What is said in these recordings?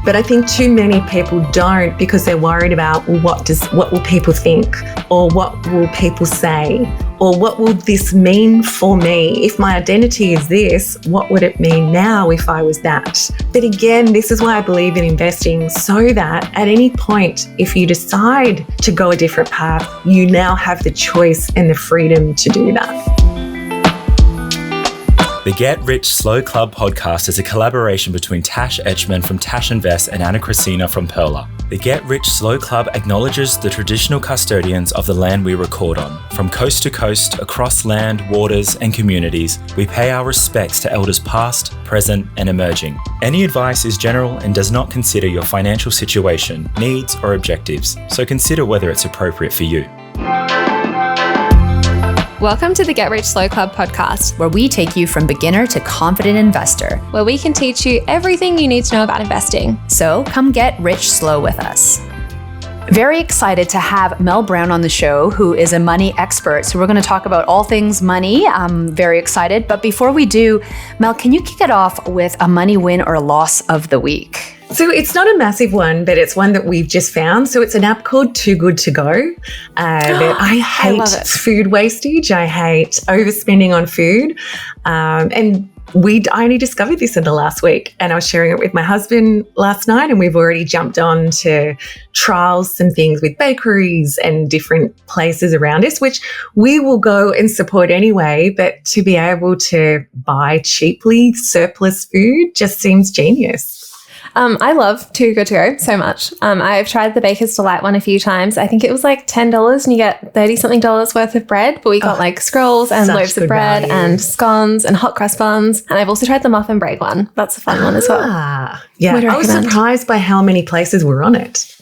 But I think too many people don't because they're worried about, well, what will people think, or what will people say, or what will this mean for me? If my identity is this, what would it mean now if I was that? But again, this is why I believe in investing, so that at any point, if you decide to go a different path, you now have the choice and the freedom to do that. The Get Rich Slow Club podcast is a collaboration between Tash Etchman from Tash Invest and Ana Christina from Perla. The Get Rich Slow Club acknowledges the traditional custodians of the land we record on. From coast to coast, across land, waters, and communities, we pay our respects to elders past, present, and emerging. Any advice is general and does not consider your financial situation, needs, or objectives, so consider whether it's appropriate for you. Welcome to the Get Rich Slow Club podcast, where we take you from beginner to confident investor, where we can teach you everything you need to know about investing. So come get rich slow with us. Very excited to have Mel Browne on the show, who is a money expert. So we're going to talk about all things money. I'm very excited. But before we do, Mel, can you kick it off with a money win or loss of the week? So it's not a massive one, but it's one that we've just found. So it's an app called Too Good To Go. I hate food wastage. I hate overspending on food. And I only discovered this in the last week, and I was sharing it with my husband last night, and we've already jumped on to trials some things with bakeries and different places around us, which we will go and support anyway. But to be able to buy cheaply surplus food just seems genius. I love Too Good To Go so much. I've tried the Baker's Delight one a few times. I think it was like $10 and you get $30-something worth of bread, but we got like scrolls and loaves of bread and scones and hot cross buns. And I've also tried the muffin bread one. That's a fun one as well. Yeah, I was surprised by how many places were on it.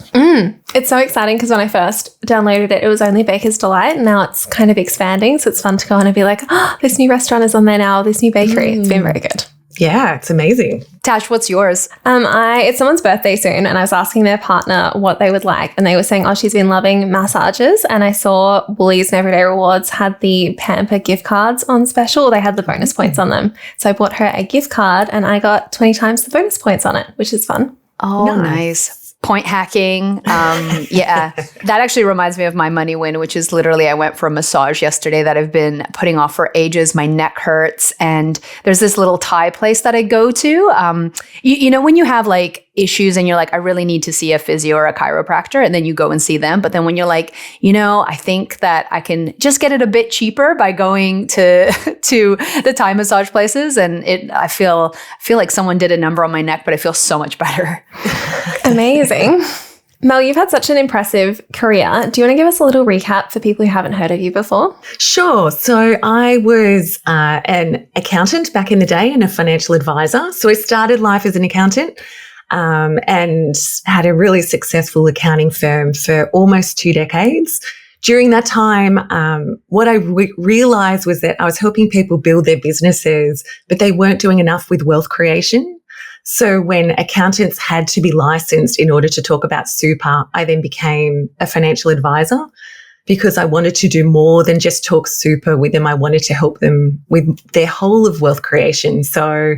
It's so exciting because when I first downloaded it, it was only Baker's Delight, and now it's kind of expanding. So it's fun to go on and be like, oh, this new restaurant is on there now, this new bakery. It's been very good. Yeah, it's amazing. Tash, what's yours? It's someone's birthday soon, and I was asking their partner what they would like, and they were saying, oh, she's been loving massages. And I saw Woolies and Everyday Rewards had the Pamper gift cards on special. They had the bonus points on them. So I bought her a gift card, and I got 20 times the bonus points on it, which is fun. Oh, nice. Point hacking. Yeah, that actually reminds me of my money win, which is literally I went for a massage yesterday that I've been putting off for ages. My neck hurts. And there's this little Thai place that I go to. You know, when you have like issues and you're like, I really need to see a physio or a chiropractor, and then you go and see them. But then when you're like, you know, I think that I can just get it a bit cheaper by going to the Thai massage places. And I feel like someone did a number on my neck, but I feel so much better. Amazing. Mel, you've had such an impressive career. Do you want to give us a little recap for people who haven't heard of you before? Sure. So I was an accountant back in the day and a financial advisor. So I started life as an accountant and had a really successful accounting firm for almost 2 decades. During that time, what I realized was that I was helping people build their businesses, but they weren't doing enough with wealth creation. So when accountants had to be licensed in order to talk about super, I then became a financial advisor because I wanted to do more than just talk super with them. I wanted to help them with their whole of wealth creation. So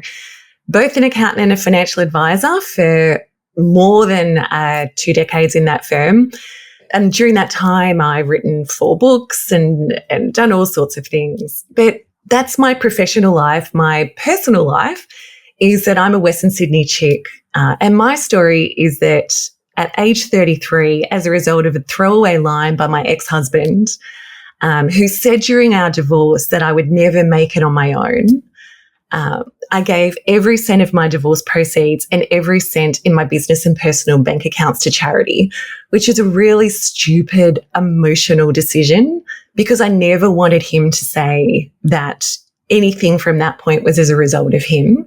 both an accountant and a financial advisor for more than 2 decades in that firm. And during that time, I've written 4 books and done all sorts of things. But that's my professional life. My personal life is that I'm a Western Sydney chick. And my story is that at age 33, as a result of a throwaway line by my ex-husband, who said during our divorce that I would never make it on my own, I gave every cent of my divorce proceeds and every cent in my business and personal bank accounts to charity, which is a really stupid, emotional decision because I never wanted him to say that anything from that point was as a result of him.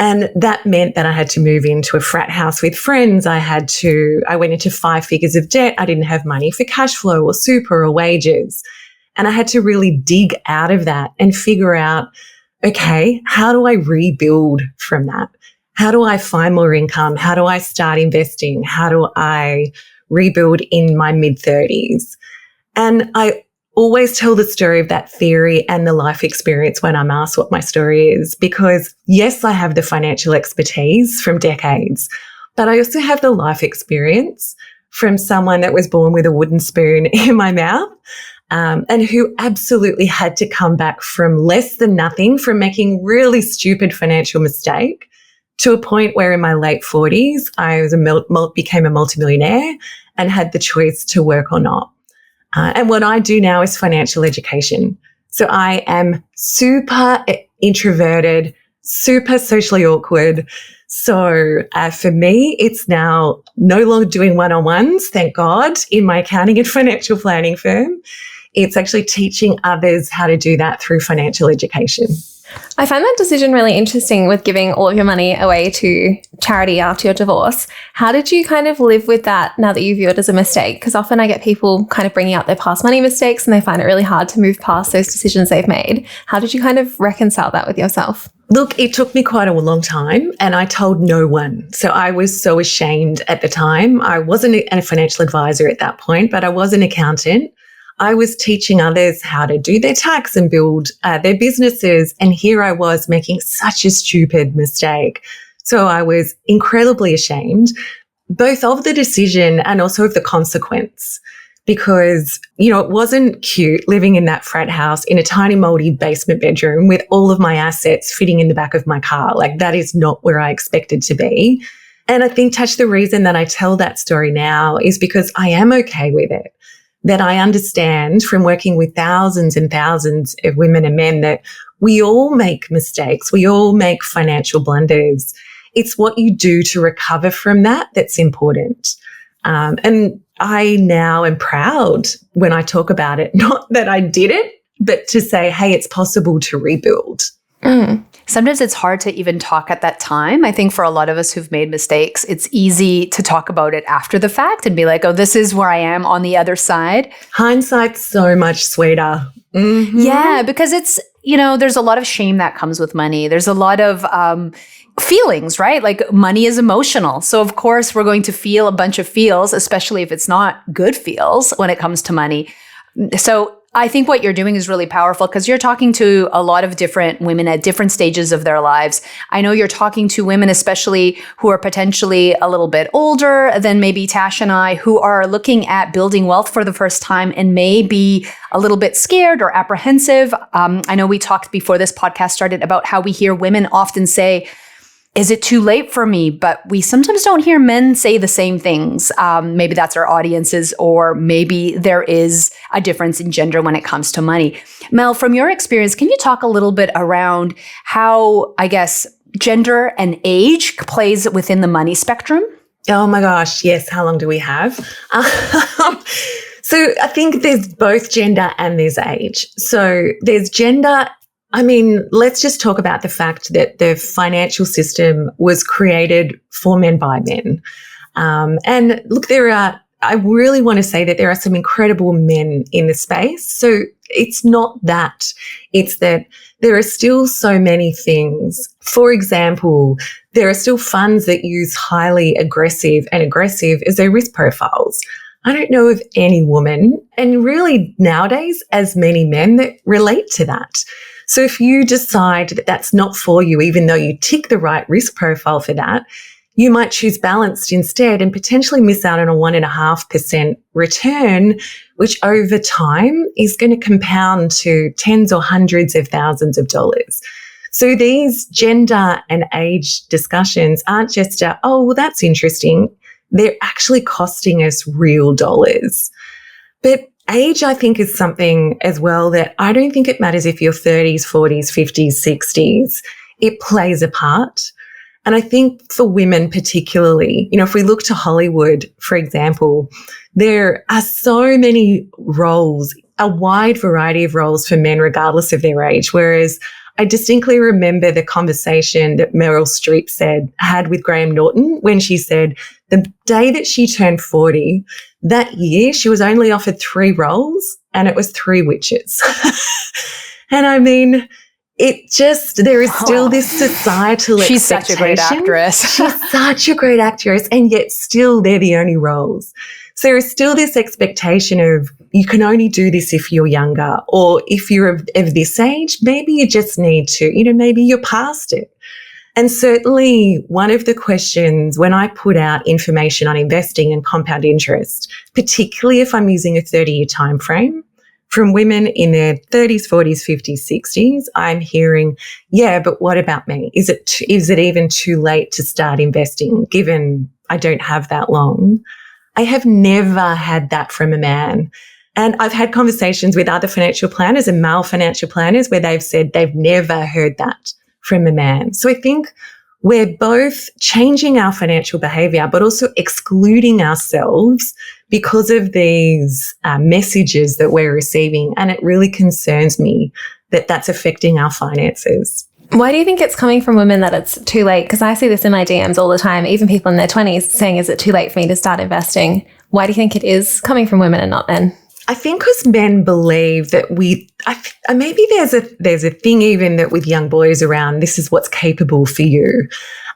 And that meant that I had to move into a frat house with friends. I went into 5 figures of debt. I didn't have money for cash flow or super or wages. And I had to really dig out of that and figure out, okay, how do I rebuild from that? How do I find more income? How do I start investing? How do I rebuild in my mid-30s? And I always tell the story of that theory and the life experience when I'm asked what my story is, because yes, I have the financial expertise from decades, but I also have the life experience from someone that was born with a wooden spoon in my mouth, and who absolutely had to come back from less than nothing, from making really stupid financial mistake to a point where in my late 40s, I became a multimillionaire and had the choice to work or not. And what I do now is financial education. So I am super introverted, super socially awkward. So for me, it's now no longer doing one-on-ones, thank God, in my accounting and financial planning firm. It's actually teaching others how to do that through financial education. I find that decision really interesting with giving all of your money away to charity after your divorce. How did you kind of live with that now that you view it as a mistake? Because often I get people kind of bringing out their past money mistakes and they find it really hard to move past those decisions they've made. How did you kind of reconcile that with yourself? Look, it took me quite a long time and I told no one. So I was so ashamed at the time. I wasn't a financial advisor at that point, but I was an accountant. I was teaching others how to do their tax and build their businesses. And here I was making such a stupid mistake. So I was incredibly ashamed, both of the decision and also of the consequence, because, it wasn't cute living in that frat house in a tiny moldy basement bedroom with all of my assets fitting in the back of my car. Like, that is not where I expected to be. And I think, Tash, the reason that I tell that story now is because I am okay with it. That I understand from working with thousands and thousands of women and men that we all make mistakes. We all make financial blunders. It's what you do to recover from that that's important. And I now am proud when I talk about it, not that I did it, but to say, hey, it's possible to rebuild. Sometimes it's hard to even talk at that time. I think for a lot of us who've made mistakes, it's easy to talk about it after the fact and be like, oh, this is where I am on the other side. Hindsight's so much sweeter. Mm-hmm. Yeah, because it's, there's a lot of shame that comes with money. There's a lot of feelings, right? Like, money is emotional. So of course we're going to feel a bunch of feels, especially if it's not good feels when it comes to money. So I think what you're doing is really powerful because you're talking to a lot of different women at different stages of their lives. I know you're talking to women, especially who are potentially a little bit older than maybe Tash and I, who are looking at building wealth for the first time and may be a little bit scared or apprehensive. I know we talked before this podcast started about how we hear women often say, is it too late for me? But we sometimes don't hear men say the same things. Maybe that's our audiences, or maybe there is a difference in gender when it comes to money. Mel, from your experience, can you talk a little bit around how, I guess, gender and age plays within the money spectrum? Oh my gosh, yes. How long do we have? So I think there's both gender and there's age. So there's gender. I mean, let's just talk about the fact that the financial system was created for men by men. And look, I really want to say that there are some incredible men in the space. So it's not that. It's that there are still so many things. For example, there are still funds that use highly aggressive as their risk profiles. I don't know of any woman, and really nowadays as many men, that relate to that. So if you decide that that's not for you, even though you tick the right risk profile for that, you might choose balanced instead and potentially miss out on a 1.5% return, which over time is going to compound to tens or hundreds of thousands of dollars. So these gender and age discussions aren't just that's interesting. They're actually costing us real dollars. But age, I think, is something as well that I don't think it matters if you're 30s, 40s, 50s, 60s. It plays a part. And I think for women particularly, if we look to Hollywood, for example, there are so many roles, a wide variety of roles for men regardless of their age, whereas I distinctly remember the conversation that Meryl Streep had with Graham Norton when she said the day that she turned 40, that year she was only offered 3 roles and it was 3 witches. And I mean, there is still this societal expectation. She's such a great actress. She's such a great actress, and yet still they're the only roles. So there is still this expectation of you can only do this if you're younger, or if you're of this age, maybe you just need to, maybe you're past it. And certainly one of the questions when I put out information on investing and compound interest, particularly if I'm using a 30-year time frame, from women in their 30s, 40s, 50s, 60s, I'm hearing, yeah, but what about me? Is it even too late to start investing given I don't have that long? I have never had that from a man. And I've had conversations with other financial planners and male financial planners where they've said they've never heard that from a man. So I think we're both changing our financial behavior, but also excluding ourselves because of these messages that we're receiving. And it really concerns me that that's affecting our finances. Why do you think it's coming from women that it's too late? Because I see this in my DMs all the time, even people in their 20s saying, is it too late for me to start investing? Why do you think it is coming from women and not men? I think because men believe that maybe there's a thing even that with young boys around, this is what's capable for you.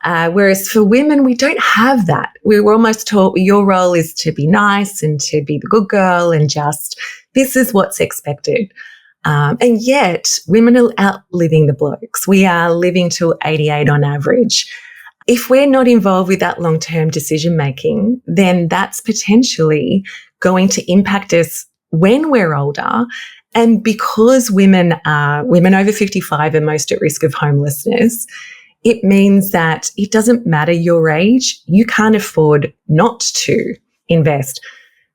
Whereas for women, we don't have that. We were almost taught your role is to be nice and to be the good girl and just, this is what's expected. And yet women are outliving the blokes. We are living till 88 on average. If we're not involved with that long-term decision making, then that's potentially going to impact us when we're older. And because women over 55 are most at risk of homelessness, it means that it doesn't matter your age, you can't afford not to invest.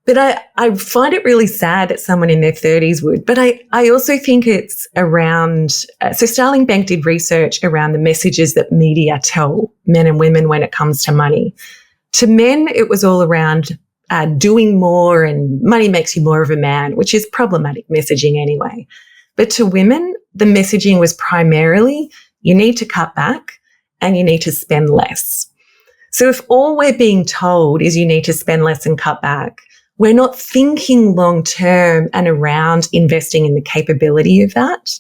But I find it really sad that someone in their 30s would. But I also think it's around, so Starling Bank did research around the messages that media tell men and women when it comes to money. To men, it was all around doing more and money makes you more of a man, which is problematic messaging anyway. But to women, the messaging was primarily you need to cut back and you need to spend less. So if all we're being told is you need to spend less and cut back, we're not thinking long term and around investing in the capability of that.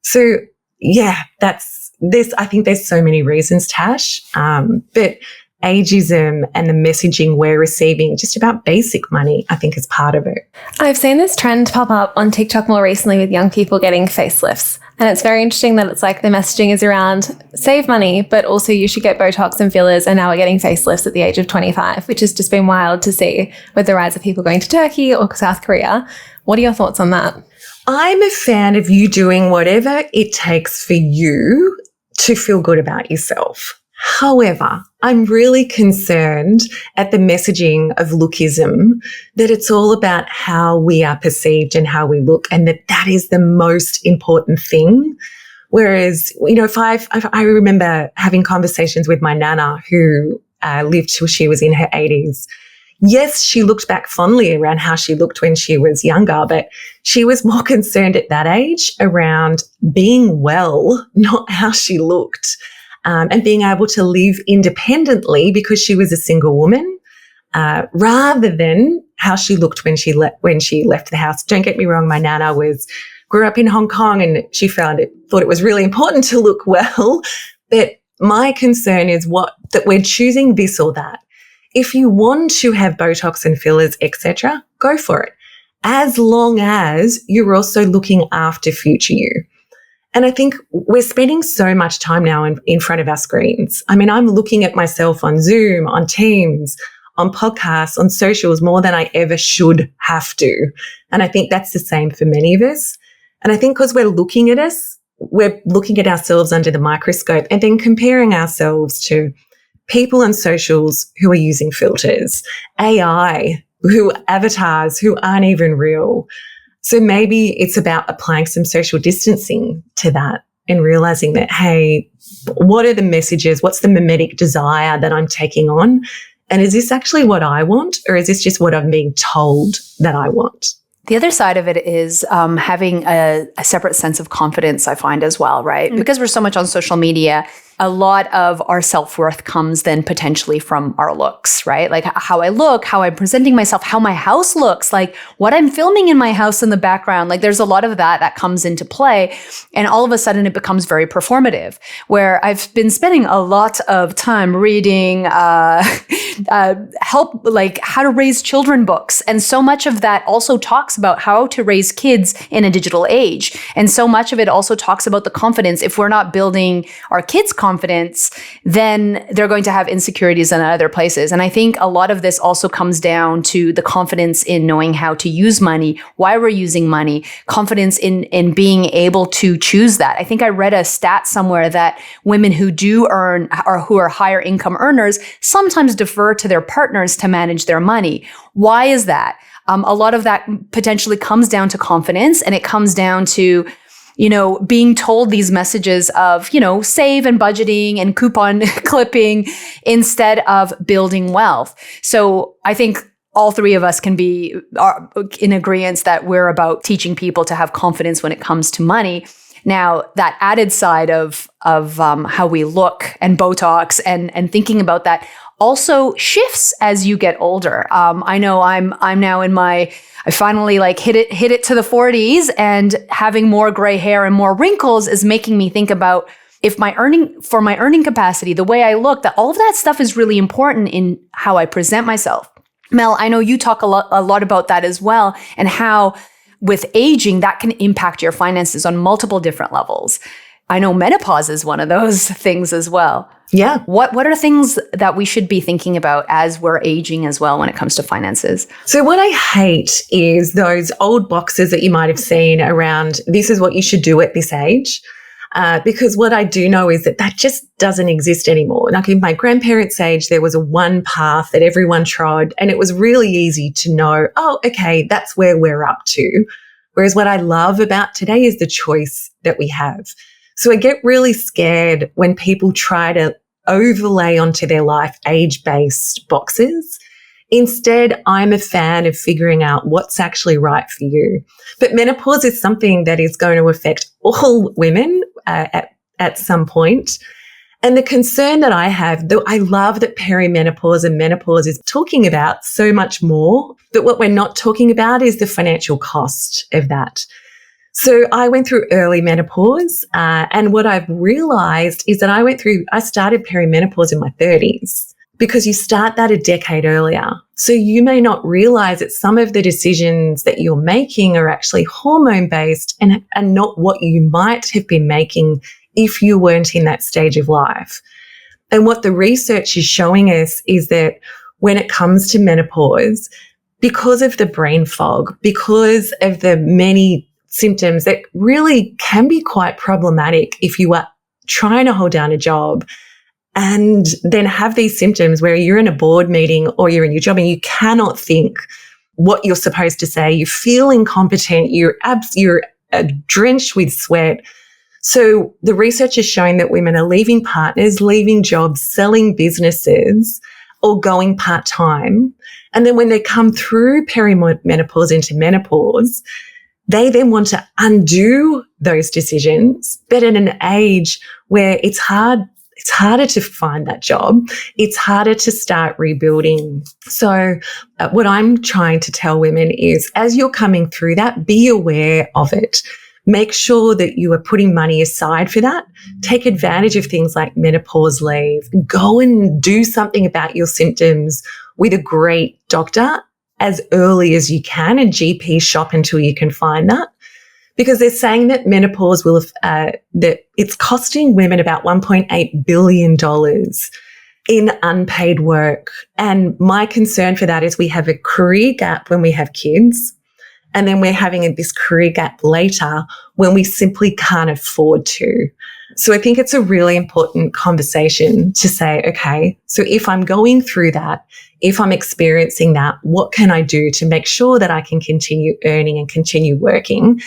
So yeah, I think there's so many reasons, Tash, but ageism and the messaging we're receiving just about basic money, I think is part of it. I've seen this trend pop up on TikTok more recently with young people getting facelifts. And it's very interesting that it's like the messaging is around save money, but also you should get Botox and fillers. And now we're getting facelifts at the age of 25, which has just been wild to see with the rise of people going to Turkey or South Korea. What are your thoughts on that? I'm a fan of you doing whatever it takes for you to feel good about yourself. However, I'm really concerned at the messaging of lookism, that it's all about how we are perceived and how we look, and that is the most important thing. Whereas, if I remember having conversations with my nana who lived till she was in her 80s. Yes, she looked back fondly around how she looked when she was younger, but she was more concerned at that age around being well, not how she looked. And being able to live independently because she was a single woman, rather than how she looked when she left the house. Don't get me wrong, my nana grew up in Hong Kong and she thought it was really important to look well. But my concern is that we're choosing this or that. If you want to have Botox and fillers, etc., go for it, as long as you're also looking after future you. And I think we're spending so much time now in front of our screens. I mean, I'm looking at myself on Zoom, on Teams, on podcasts, on socials more than I ever should have to. And I think that's the same for many of us. And I think because we're looking at ourselves under the microscope and then comparing ourselves to people on socials who are using filters, AI, avatars who aren't even real. So maybe it's about applying some social distancing to that and realizing that, hey, what are the messages? What's the mimetic desire that I'm taking on? And is this actually what I want, or is this just what I'm being told that I want? The other side of it is having a separate sense of confidence, I find as well, right? Because we're so much on social media, a lot of our self-worth comes then potentially from our looks, right? Like how I look, how I'm presenting myself, how my house looks, like what I'm filming in my house in the background. Like there's a lot of that comes into play. And all of a sudden it becomes very performative, where I've been spending a lot of time reading help, like how to raise children books. And so much of that also talks about how to raise kids in a digital age. And so much of it also talks about the confidence. If we're not building our kids' confidence, then they're going to have insecurities in other places. And I think a lot of this also comes down to the confidence in knowing how to use money, why we're using money, confidence in being able to choose that. I think I read a stat somewhere that women who do earn or who are higher income earners sometimes defer to their partners to manage their money. Why is that? A lot of that potentially comes down to confidence, and it comes down to, being told these messages of, save and budgeting and coupon clipping instead of building wealth. So I think all three of us can be in agreement that we're about teaching people to have confidence when it comes to money. Now, that added side of how we look and Botox and thinking about that also shifts as you get older. I know I'm now I finally hit it to the 40s, and having more gray hair and more wrinkles is making me think about if my earning capacity, the way I look, that all of that stuff is really important in how I present myself. Mel, I know you talk a lot about that as well, and how with aging, that can impact your finances on multiple different levels. I know menopause is one of those things as well. Yeah. What are things that we should be thinking about as we're aging as well when it comes to finances? So what I hate is those old boxes that you might have seen around, this is what you should do at this age. Because what I do know is that just doesn't exist anymore. Like in my grandparents' age, there was a one path that everyone trod, and it was really easy to know, oh, okay, that's where we're up to. Whereas what I love about today is the choice that we have. So I get really scared when people try to overlay onto their life age-based boxes. Instead, I'm a fan of figuring out what's actually right for you. But menopause is something that is going to affect all women at some point. And the concern that I have, though I love that perimenopause and menopause is talking about so much more, but what we're not talking about is the financial cost of that. So I went through early menopause, and what I've realized is that I started perimenopause in my 30s. Because you start that a decade earlier. So you may not realize that some of the decisions that you're making are actually hormone-based and not what you might have been making if you weren't in that stage of life. And what the research is showing us is that when it comes to menopause, because of the brain fog, because of the many symptoms that really can be quite problematic if you are trying to hold down a job, and then have these symptoms where you're in a board meeting or you're in your job and you cannot think what you're supposed to say. You feel incompetent. You're drenched with sweat. So the research is showing that women are leaving partners, leaving jobs, selling businesses, or going part-time. And then when they come through perimenopause into menopause, they then want to undo those decisions, but at an age where it's harder to find that job. It's harder to start rebuilding. So what I'm trying to tell women is, as you're coming through that, be aware of it. Make sure that you are putting money aside for that. Take advantage of things like menopause leave. Go and do something about your symptoms with a great doctor as early as you can, and GP shop until you can find that. Because they're saying that menopause that it's costing women about $1.8 billion in unpaid work. And my concern for that is we have a career gap when we have kids, and then we're having this career gap later when we simply can't afford to. So I think it's a really important conversation to say, okay, so if I'm going through that, if I'm experiencing that, what can I do to make sure that I can continue earning and continue working,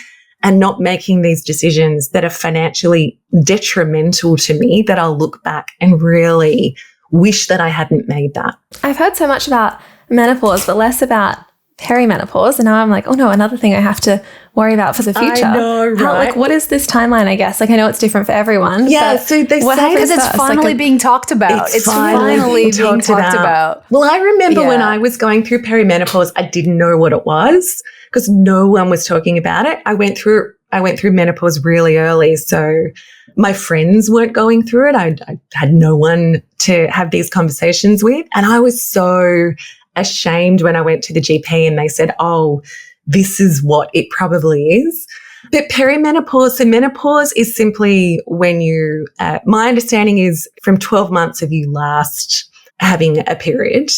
and not making these decisions that are financially detrimental to me, that I'll look back and really wish that I hadn't made that. I've heard so much about menopause, but less about perimenopause. And now I'm like, oh no, another thing I have to worry about for the future. I know, right? What is this timeline, I guess? I know it's different for everyone. Yeah, so they say because it's finally being talked about. It's finally being talked about. Well, I remember when I was going through perimenopause, I didn't know what it was because no one was talking about it. I went through I went through menopause really early. So my friends weren't going through it. I had no one to have these conversations with. And I was so ashamed when I went to the GP and they said, oh, this is what it probably is. But perimenopause, so menopause is simply when you, my understanding is from 12 months of you last having a period.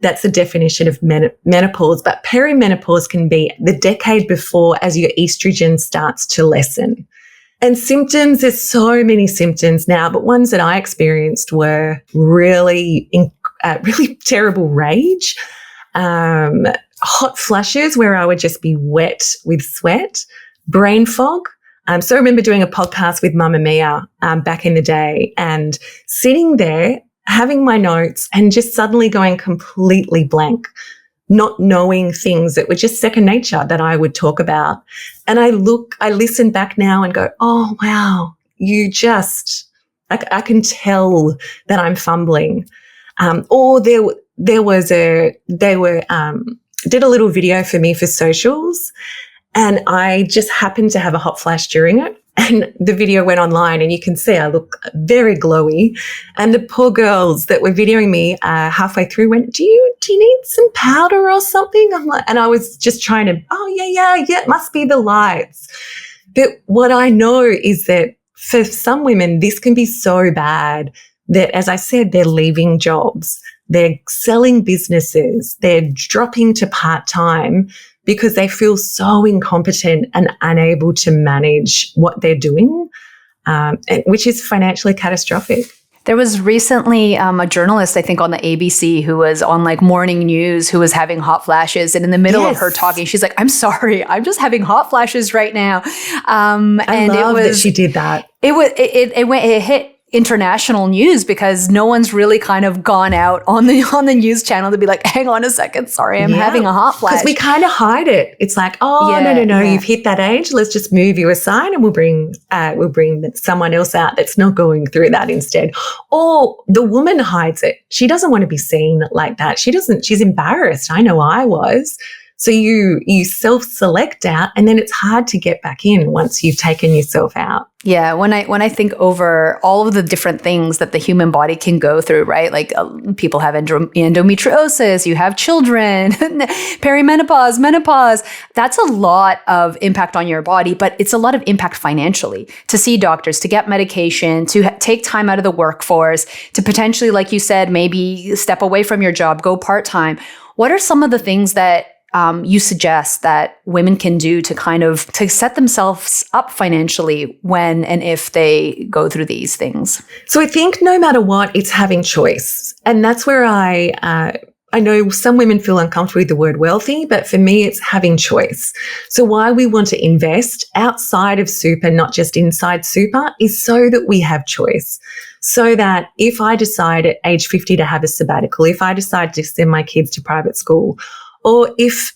That's the definition of menopause. But perimenopause can be the decade before as your estrogen starts to lessen. And symptoms, there's so many symptoms now, but ones that I experienced were really terrible rage, hot flushes where I would just be wet with sweat, brain fog. So I remember doing a podcast with Mamma Mia back in the day and sitting there having my notes and just suddenly going completely blank, not knowing things that were just second nature that I would talk about. And I listen back now and go, oh, wow, I can tell that I'm fumbling. Or they did a little video for me for socials and I just happened to have a hot flash during it. And the video went online and you can see I look very glowy. And the poor girls that were videoing me halfway through went, do you need some powder or something? I'm like, and I was just trying to, it must be the lights. But what I know is that for some women, this can be so bad that, as I said, they're leaving jobs, they're selling businesses, they're dropping to part-time because they feel so incompetent and unable to manage what they're doing, which is financially catastrophic. There was recently a journalist, I think, on the ABC who was on like morning news who was having hot flashes. And in the middle of her talking, she's like, I'm sorry, I'm just having hot flashes right now. I love that she did that. It hit international news because no one's really kind of gone out on the news channel to be like, hang on a second, sorry, I'm having a hot flash. Because we kind of hide it. It's like, no, you've hit that age. Let's just move you aside and we'll bring someone else out that's not going through that instead. Or the woman hides it. She doesn't want to be seen like that. She's embarrassed. I know I was. So you self-select out and then it's hard to get back in once you've taken yourself out. Yeah, when I think over all of the different things that the human body can go through, right? Like people have endometriosis, you have children, perimenopause, menopause. That's a lot of impact on your body, but it's a lot of impact financially to see doctors, to get medication, to take time out of the workforce, to potentially, like you said, maybe step away from your job, go part-time. What are some of the things that you suggest that women can do to set themselves up financially when and if they go through these things? So I think no matter what, it's having choice. And that's where I know some women feel uncomfortable with the word wealthy, but for me, it's having choice. So why we want to invest outside of super, not just inside super, is so that we have choice. So that if I decide at age 50 to have a sabbatical, if I decide to send my kids to private school, or if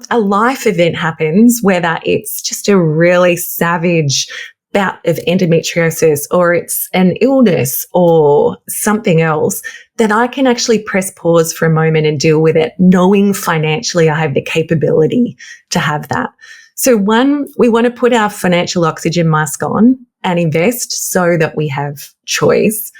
a life event happens, whether it's just a really savage bout of endometriosis or it's an illness or something else, then I can actually press pause for a moment and deal with it, knowing financially I have the capability to have that. So one, we want to put our financial oxygen mask on and invest so that we have choice.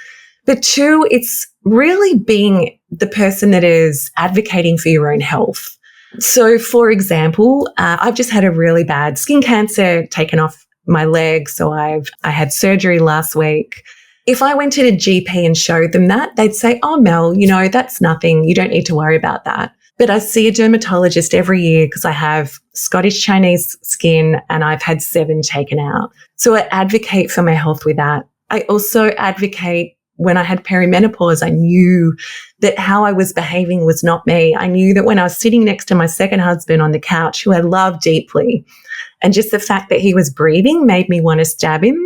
But two, it's really being the person that is advocating for your own health. So, for example, I've just had a really bad skin cancer taken off my leg. So I had surgery last week. If I went to the GP and showed them that, they'd say, oh, Mel, that's nothing. You don't need to worry about that. But I see a dermatologist every year because I have Scottish Chinese skin and I've had 7 taken out. So I advocate for my health with that. I also advocate when I had perimenopause, I knew that how I was behaving was not me. I knew that when I was sitting next to my second husband on the couch, who I love deeply, and just the fact that he was breathing made me want to stab him,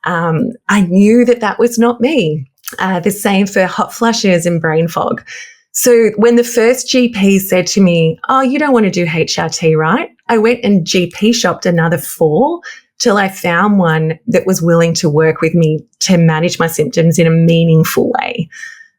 I knew that that was not me. The same for hot flushes and brain fog. So when the first GP said to me, oh, you don't want to do HRT, right? I went and GP shopped another 4 till I found one that was willing to work with me to manage my symptoms in a meaningful way.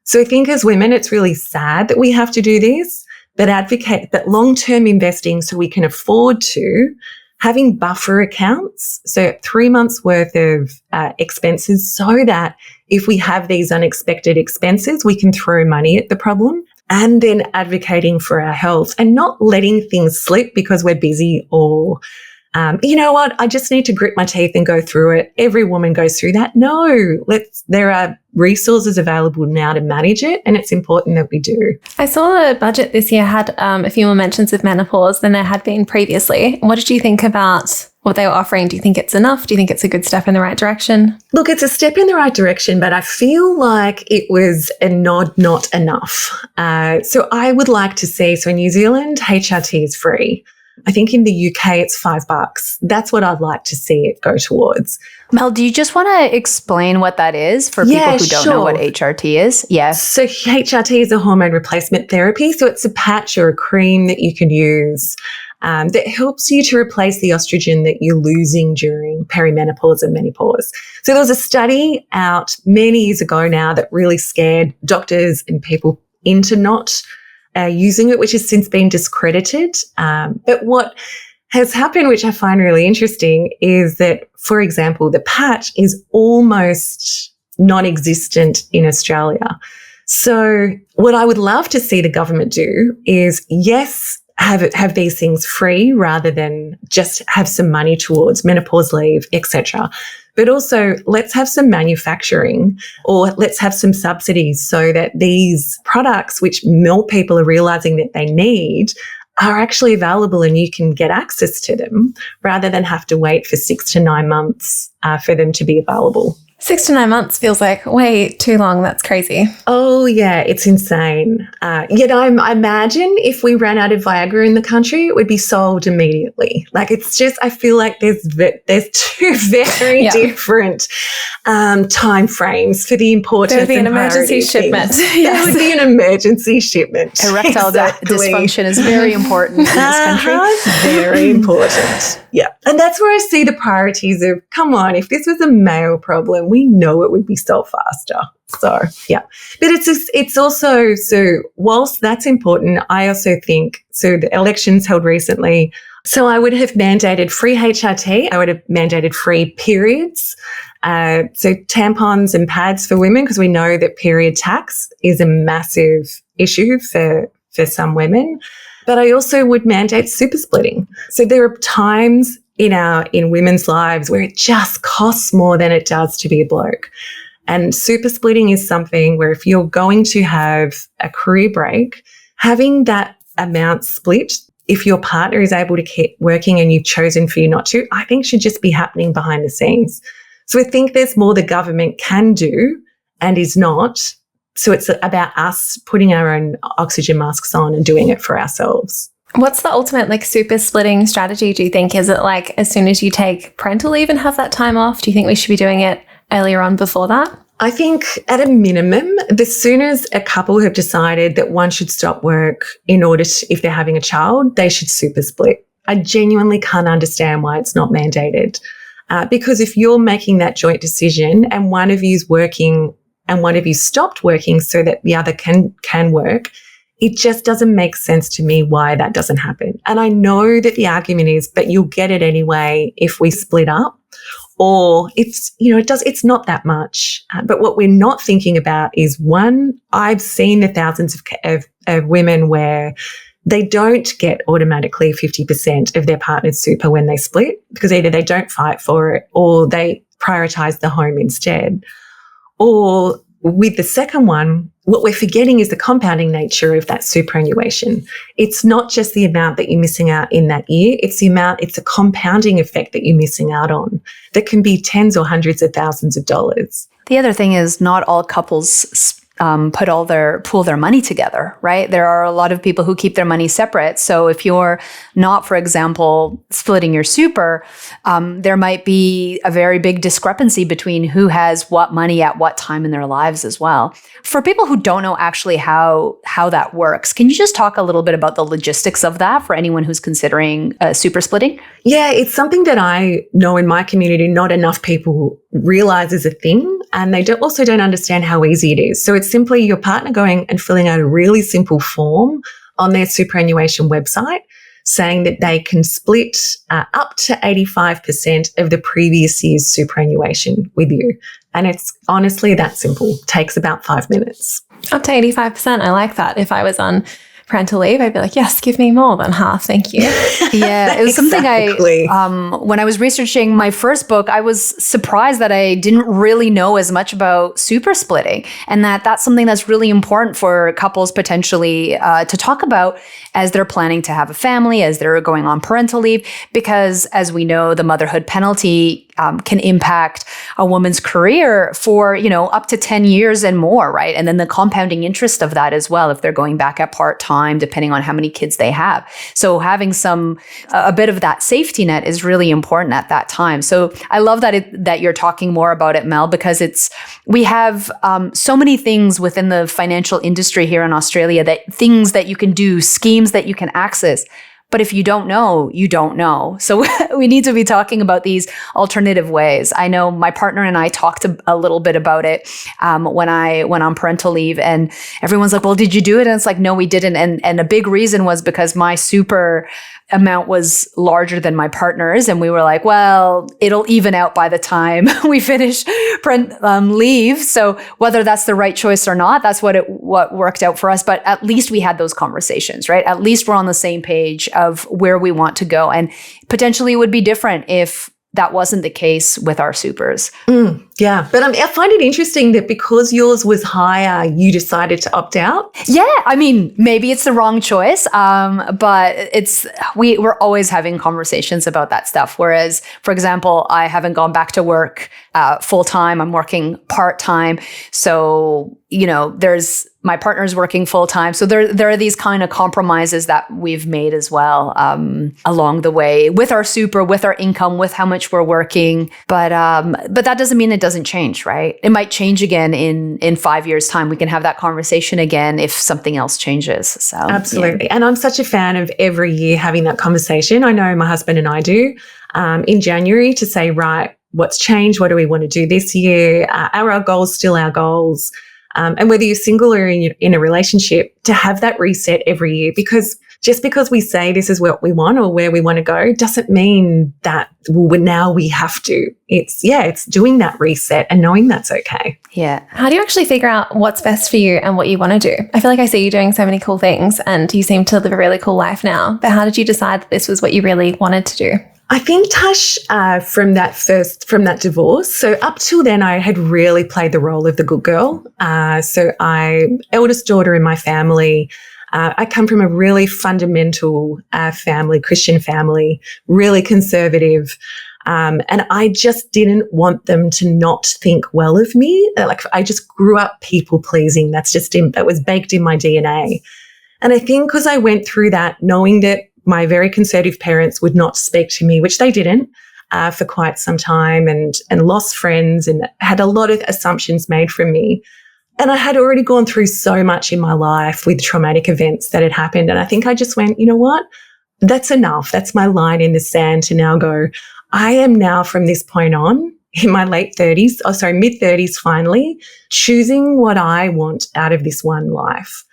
So I think as women, it's really sad that we have to do this, but advocate that long-term investing so we can afford to having buffer accounts, so 3 months worth of expenses, so that if we have these unexpected expenses, we can throw money at the problem. And then advocating for our health and not letting things slip because we're busy or, you know what, I just need to grit my teeth and go through it. Every woman goes through that. No, there are resources available now to manage it, and it's important that we do. I saw the budget this year had a few more mentions of menopause than there had been previously. What did you think about what they were offering? Do you think it's enough? Do you think it's a good step in the right direction? Look, it's a step in the right direction, but I feel like it was a nod, not enough. So I would like to see, so in New Zealand, HRT is free. I think in the UK, it's $5. That's what I'd like to see it go towards. Mel, do you just want to explain what that is for people who don't know what HRT is? Yes. So HRT is a hormone replacement therapy. So it's a patch or a cream that you can use that helps you to replace the estrogen that you're losing during perimenopause and menopause. So there was a study out many years ago now that really scared doctors and people into not using it, which has since been discredited. But what has happened, which I find really interesting, is that, for example, the patch is almost non-existent in Australia. So what I would love to see the government do is, yes, have these things free rather than just have some money towards menopause leave, etc. But also let's have some manufacturing, or let's have some subsidies so that these products, which more people are realizing that they need, are actually available and you can get access to them rather than have to wait for 6 to 9 months for them to be available. 6 to 9 months feels like way too long. That's crazy. Oh, yeah, it's insane. Yet I imagine if we ran out of Viagra in the country, it would be sold immediately. Like, it's just, I feel like there's two very different time frames for the importance. There would be an emergency shipment. There would be an emergency shipment. Erectile dysfunction is very important in this country. Very important. Yeah. And that's where I see the priorities of, come on, if this was a male problem, we know it would be solved faster. So, yeah. But it's also, so whilst that's important, I also think, so the elections held recently, so I would have mandated free HRT. I would have mandated free periods. So tampons and pads for women, because we know that period tax is a massive issue for some women. But I also would mandate super splitting. So there are times in women's lives where it just costs more than it does to be a bloke. And super splitting is something where if you're going to have a career break, having that amount split, if your partner is able to keep working and you've chosen for you not to, I think should just be happening behind the scenes. So I think there's more the government can do and is not. So it's about us putting our own oxygen masks on and doing it for ourselves. What's the ultimate super splitting strategy, do you think? Is it like as soon as you take parental leave and have that time off? Do you think we should be doing it earlier on before that? I think at a minimum, as soon as a couple have decided that one should stop work in order to, if they're having a child, they should super split. I genuinely can't understand why it's not mandated. Because if you're making that joint decision and one of you's working and one of you stopped working so that the other can work, it just doesn't make sense to me why that doesn't happen. And I know that the argument is, but you'll get it anyway if we split up, or it's not that much. But what we're not thinking about is, one, I've seen the thousands of women where they don't get automatically 50% of their partner's super when they split, because either they don't fight for it or they prioritize the home instead. Or with the second one, what we're forgetting is the compounding nature of that superannuation. It's not just the amount that you're missing out in that year, it's a compounding effect that you're missing out on that can be tens or hundreds of thousands of dollars. The other thing is, not all couples pool their money together, right? There are a lot of people who keep their money separate. So if you're not, for example, splitting your super, there might be a very big discrepancy between who has what money at what time in their lives as well. For people who don't know actually how that works, can you just talk a little bit about the logistics of that for anyone who's considering super splitting? Yeah, it's something that I know in my community not enough people realize is a thing, and they also don't understand how easy it is. So it's simply your partner going and filling out a really simple form on their superannuation website. saying that they can split up to 85% of the previous year's superannuation with you. And it's honestly that simple. Takes about 5 minutes. Up to 85%. I like that. If I was on parental leave, I'd be like, yes, give me more than half. Thank you. Yeah, it was Exactly. something when I was researching my first book, I was surprised that I didn't really know as much about super splitting, and that's something that's really important for couples potentially to talk about as they're planning to have a family, as they're going on parental leave, because as we know, the motherhood penalty can impact a woman's career for, up to 10 years and more, right? And then the compounding interest of that as well, if they're going back at part-time, depending on how many kids they have. So having a bit of that safety net is really important at that time. So I love that you're talking more about it, Mel, because we have so many things within the financial industry here in Australia, things that you can do, schemes that you can access. But if you don't know, you don't know. So we need to be talking about these alternative ways. I know my partner and I talked a little bit about it when I went on parental leave, and everyone's like, well, did you do it? And it's like, no, we didn't. And a big reason was because my super amount was larger than my partner's. And we were like, well, it'll even out by the time we finish leave. So whether that's the right choice or not, that's what worked out for us. But at least we had those conversations, right? At least we're on the same page of where we want to go. And potentially it would be different if that wasn't the case with our supers. Yeah. But I find it interesting that because yours was higher, you decided to opt out. Yeah. I mean, maybe it's the wrong choice. But we're always having conversations about that stuff. Whereas, for example, I haven't gone back to work full time. I'm working part time. So, my partner's working full time. So there are these kind of compromises that we've made as well along the way with our super, with our income, with how much we're working. But that doesn't mean it doesn't change, right? It might change again in 5 years' time. We can have that conversation again if something else changes. So absolutely. Yeah. And I'm such a fan of every year having that conversation. I know my husband and I do in January to say, right, what's changed? What do we want to do this year? Are our goals still our goals? And whether you're single or in a relationship, to have that reset every year, because just because we say this is what we want or where we want to go doesn't mean that now we have to. It's doing that reset and knowing that's okay. Yeah. How do you actually figure out what's best for you and what you want to do? I feel like I see you doing so many cool things and you seem to live a really cool life now. But how did you decide that this was what you really wanted to do? I think, Tash, from that divorce, so up till then, I had really played the role of the good girl. So eldest daughter in my family. I come from a really fundamental family, Christian family, really conservative. And I just didn't want them to not think well of me. Like, I just grew up people pleasing. That was baked in my DNA. And I think because I went through that, knowing that my very conservative parents would not speak to me, which they didn't for quite some time, and lost friends and had a lot of assumptions made from me. And I had already gone through so much in my life with traumatic events that had happened. And I think I just went, you know what? That's enough. That's my line in the sand to now go, I am now from this point on in my mid-30s finally, choosing what I want out of this one life.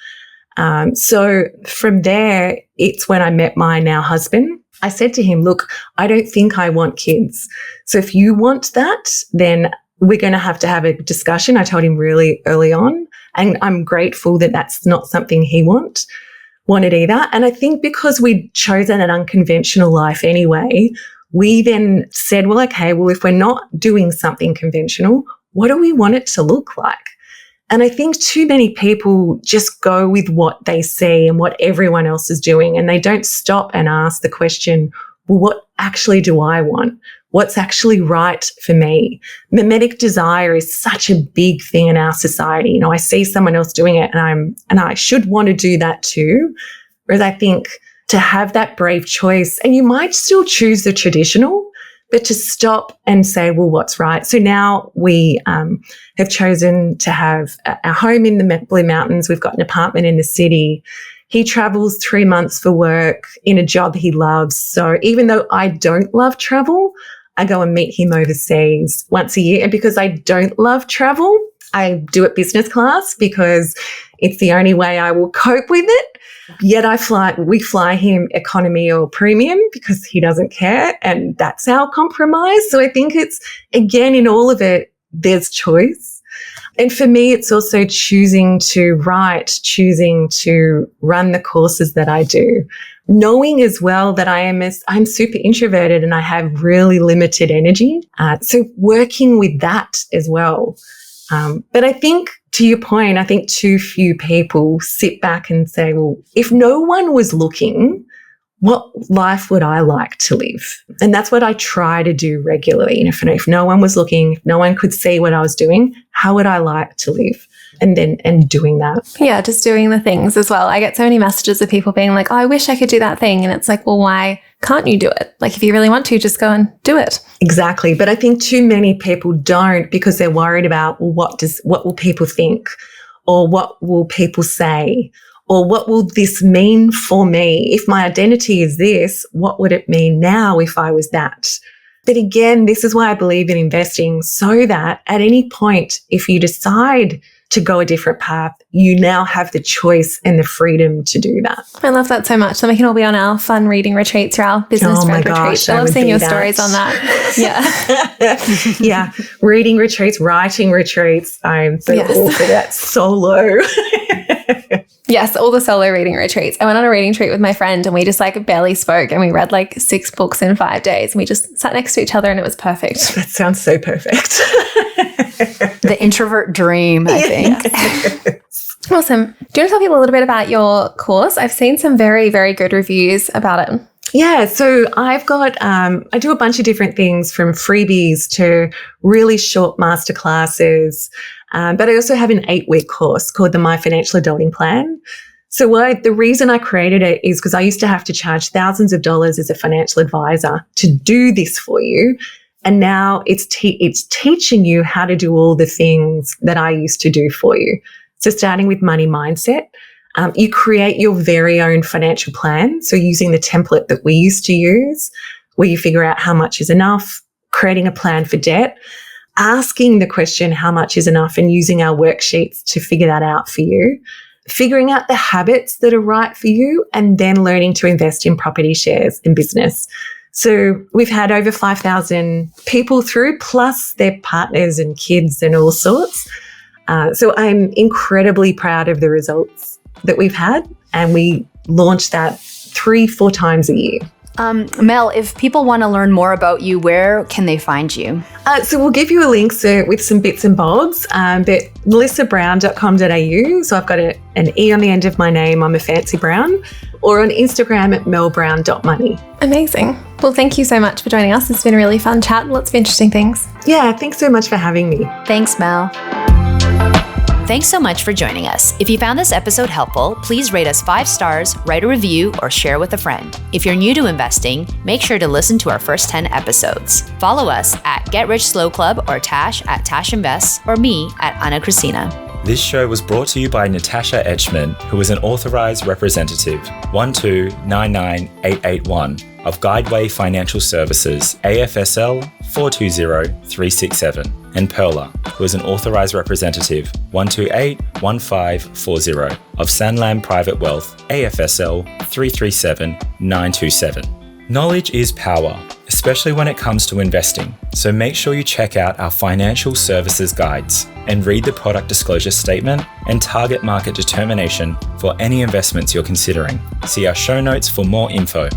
So from there, it's when I met my now husband. I said to him, look, I don't think I want kids. So if you want that, then we're going to have a discussion. I told him really early on, and I'm grateful that that's not something he wanted either. And I think because we'd chosen an unconventional life anyway, we then said, well, okay, well, if we're not doing something conventional, what do we want it to look like? And I think too many people just go with what they see and what everyone else is doing, and they don't stop and ask the question, well, what actually do I want? What's actually right for me? Mimetic desire is such a big thing in our society. I see someone else doing it and I should want to do that too. Whereas I think to have that brave choice, and you might still choose the traditional, but to stop and say, well, what's right? So now we have chosen to have a home in the Blue Mountains. We've got an apartment in the city. He travels 3 months for work in a job he loves. So even though I don't love travel, I go and meet him overseas once a year. And because I don't love travel, I do it business class because It's the only way I will cope with it. Yet we fly him economy or premium because he doesn't care. And that's our compromise. So I think it's, again, in all of it, there's choice. And for me, it's also choosing to write, choosing to run the courses that I do, knowing as well that I'm super introverted and I have really limited energy. So working with that as well. But I think, to your point, I think too few people sit back and say, well, if no one was looking, what life would I like to live? And that's what I try to do regularly. If no one was looking, if no one could see what I was doing, how would I like to live? And doing that. Yeah, just doing the things as well. I get so many messages of people being like, oh, I wish I could do that thing. And it's like, well, why can't you do it? Like, if you really want to, just go and do it. Exactly. But I think too many people don't because they're worried about, well, what will people think? Or what will people say? Or what will this mean for me? If my identity is this, what would it mean now if I was that? But again, this is why I believe in investing, so that at any point, if you decide to go a different path, you now have the choice and the freedom to do that. I love that so much. So we can all be on our fun reading retreats or our business friend retreats. I love seeing your stories on that. Yeah. Yeah. Reading retreats, writing retreats. I'm so all for that. Solo. Yes, all the solo reading retreats. I went on a reading retreat with my friend and we just like barely spoke and we read like 6 books in 5 days and we just sat next to each other and it was perfect. That sounds so perfect. The introvert dream, I think. Awesome. Do you want to tell people a little bit about your course? I've seen some very, very good reviews about it. Yeah, so I've got, I do a bunch of different things from freebies to really short masterclasses. But I also have an 8-week course called the My Financial Adulting Plan. So the reason I created it is because I used to have to charge thousands of dollars as a financial advisor to do this for you. And now it's teaching you how to do all the things that I used to do for you. So starting with money mindset, you create your very own financial plan. So using the template that we used to use, where you figure out how much is enough, creating a plan for debt, asking the question, how much is enough, and using our worksheets to figure that out for you, figuring out the habits that are right for you, and then learning to invest in property shares in business. So we've had over 5,000 people through, plus their partners and kids and all sorts. So I'm incredibly proud of the results that we've had, and we launch that 3-4 times a year. Mel, if people want to learn more about you, where can they find you? So we'll give you a link with some bits and bobs, but melissabrown.com.au. So I've got an E on the end of my name. I'm a fancy Brown. Or on Instagram at melbrown.money. Amazing. Well, thank you so much for joining us. It's been a really fun chat. Lots of interesting things. Yeah, thanks so much for having me. Thanks, Mel. Thanks so much for joining us. If you found this episode helpful, please rate us 5 stars, write a review, or share with a friend. If you're new to investing, make sure to listen to our first 10 episodes. Follow us at Get Rich Slow Club or Tash at Tash Invest or me at Ana Christina. This show was brought to you by Natasha Etchman, who is an authorized representative 1299881 of Guideway Financial Services, AFSL 420367, and Perla, who is an authorized representative 1281540 of Sanlam Private Wealth, AFSL 337927. Knowledge is power, especially when it comes to investing. So make sure you check out our financial services guides and read the product disclosure statement and target market determination for any investments you're considering. See our show notes for more info.